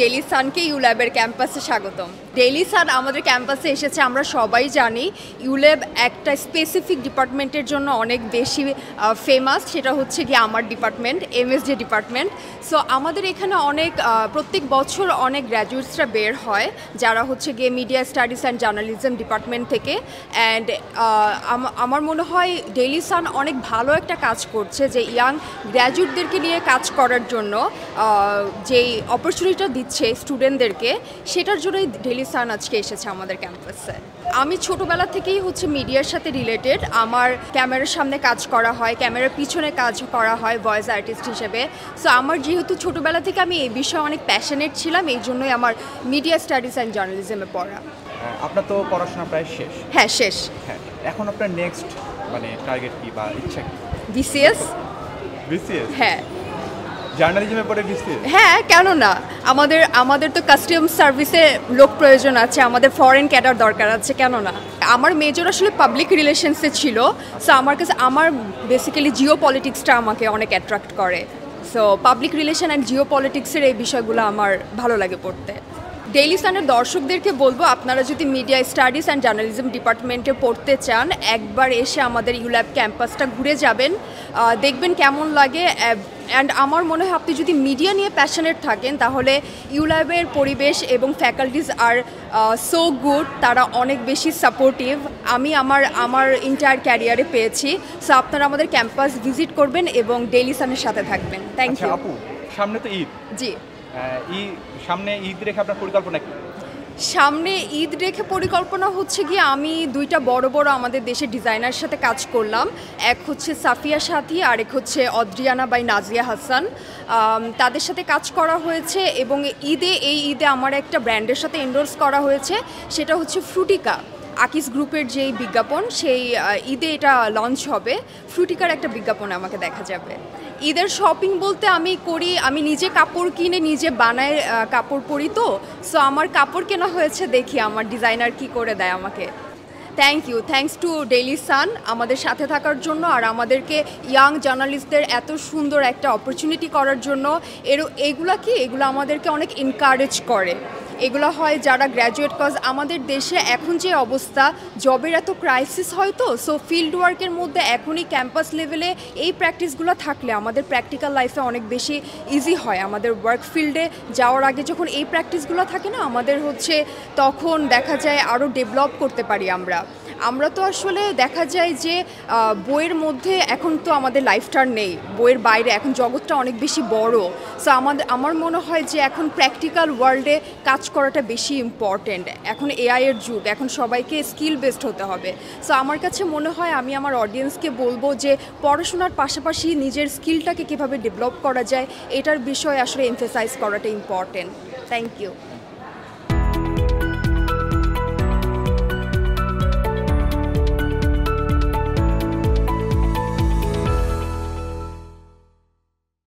Daily সানকে ইউল্যাবের ক্যাম্পাসে স্বাগতম। Daily Sun আমাদের ক্যাম্পাসে এসেছে, আমরা সবাই জানি ইউল্যাব একটা স্পেসিফিক ডিপার্টমেন্টের জন্য অনেক বেশি ফেমাস, সেটা হচ্ছে গিয়ে আমার ডিপার্টমেন্ট, এমএসডি ডিপার্টমেন্ট। সো আমাদের এখানে অনেক প্রত্যেক বছর অনেক গ্র্যাজুয়েটসরা বের হয় যারা হচ্ছে গিয়ে media studies and journalism department থেকে। অ্যান্ড আমার মনে হয় ডেইলি সান অনেক ভালো একটা কাজ করছে যে ইয়াং গ্র্যাজুয়েটদেরকে নিয়ে কাজ করার জন্য যেই অপরচুনিটিটা দিচ্ছে স্টুডেন্টদেরকে, সেটার জন্যই ডেইলি সান আজকে এসেছে আমাদের ক্যাম্পাসে। আমি ছোটোবেলা থেকেই হচ্ছে মিডিয়ার সাথে রিলেটেড, আমার ক্যামেরার সামনে কাজ করা হয়, ক্যামেরার পিছনে কাজ করা হয় ভয়েস আর্টিস্ট হিসেবে। সো আমার যেহেতু ছোটোবেলা থেকে আমি এই বিষয়ে অনেক প্যাশনেট ছিলাম, এই জন্যই আমার মিডিয়া স্টাডিজ অ্যান্ড জার্নালিজমে পড়া। আপনার তো পড়াশোনা প্রায় শেষ। হ্যাঁ, শেষ। হ্যাঁ, এখন আপনার নেক্সট টার্গেট কি বা ইচ্ছা কি? বিসিএস। বিসিএস? হ্যাঁ। জার্নালিজমে পড়ে বিসিএস? হ্যাঁ, কেন না। আমাদের তো কাস্টম সার্ভিসে লোক প্রয়োজন আছে, আমাদের ফরেন ক্যাডার দরকার আছে, কেন না। আমার মেজর আসলে পাবলিক রিলেশনসে ছিল। সো আমার বেসিক্যালি জিও পলিটিক্সটা আমাকে অনেক অ্যাট্রাক্ট করে। সো পাবলিক রিলেশন অ্যান্ড জিও পলিটিক্সের এই বিষয়গুলো আমার ভালো লাগে পড়তে। ডেইলি সানের দর্শকদেরকে বলবো, আপনারা যদি মিডিয়া স্টাডিজ অ্যান্ড জার্নালিজম ডিপার্টমেন্টে পড়তে চান, একবার এসে আমাদের ইউল্যাব ক্যাম্পাসটা ঘুরে যাবেন, দেখবেন কেমন লাগে। অ্যান্ড আমার মনে হয় আপনি যদি মিডিয়া নিয়ে প্যাশনেট থাকেন তাহলে ইউল্যাবের পরিবেশ এবং ফ্যাকাল্টিজ আর সো গুড, তারা অনেক বেশি সাপোর্টিভ। আমি আমার ইন্টায়ার ক্যারিয়ারে পেয়েছি। সো আপনারা আমাদের ক্যাম্পাস ভিজিট করবেন এবং ডেইলি সানের সাথে থাকবেন। Thank you. আপু, সামনে তো ঈদ। জি। সামনে ঈদ রেখে আপনার পরিকল্পনা কি? সামনে ঈদ রেখে পরিকল্পনা হচ্ছে গিয়ে আমি দুইটা বড় আমাদের দেশের ডিজাইনার সাথে কাজ করলাম। এক হচ্ছে সাফিয়া সাথী, আর এক হচ্ছে অদ্রিয়ানা বাই নাজিয়া হাসান। তাদের সাথে কাজ করা হয়েছে এবং এই ঈদে আমার একটা ব্র্যান্ডের সাথে এন্ডোর্স করা হয়েছে, সেটা হচ্ছে ফ্রুটিকা। আকিস গ্রুপের যেই বিজ্ঞাপন, সেই ঈদে এটা লঞ্চ হবে। ফ্রুটিকার একটা বিজ্ঞাপন আমাকে দেখা যাবে। ঈদের শপিং বলতে আমি নিজে কাপড় কিনে নিজে বানায় কাপড় পরি, তো সো আমার কাপড় কেনা হয়েছে, দেখি আমার ডিজাইনার কি করে দেয় আমাকে। Thank you, thanks to Daily Sun আমাদের সাথে থাকার জন্য আর আমাদেরকে ইয়াং জার্নালিস্টদের এত সুন্দর একটা অপরচুনিটি করার জন্য। এগুলো আমাদেরকে অনেক এনকারেজ করে। এগুলো হয় যারা গ্র্যাজুয়েট, কজ আমাদের দেশে এখন যে অবস্থা, জবের এত ক্রাইসিস হয়, তো সো ফিল্ড ওয়ার্কের মধ্যে এখনই ক্যাম্পাস লেভেলে এই প্র্যাকটিসগুলো থাকলে আমাদের প্র্যাকটিক্যাল লাইফে অনেক বেশি ইজি হয়। আমাদের ওয়ার্ক ফিল্ডে যাওয়ার আগে যখন এই প্র্যাকটিসগুলো থাকে না, আমাদের হচ্ছে তখন দেখা যায় আরও ডেভেলপ করতে পারি আমরা তো আসলে দেখা যায় যে বইয়ের মধ্যে এখন তো আমাদের লাইফটা নেই, বইয়ের বাইরে এখন জগৎটা অনেক বেশি বড়। সো আমার মনে হয় যে এখন প্র্যাকটিক্যাল ওয়ার্ল্ডে কাজ করাটা বেশি ইম্পর্ট্যান্ট। এখন এআইয়ের যুগ, এখন সবাইকে স্কিল বেসড হতে হবে। সো আমার কাছে মনে হয় আমি আমার অডিয়েন্সকে বলবো যে পড়াশোনার পাশাপাশি নিজের স্কিলটাকে কীভাবে ডেভেলপ করা যায়, এটার বিষয়ে আসলে এমফেসাইজ করাটা ইম্পর্ট্যান্ট। Thank you.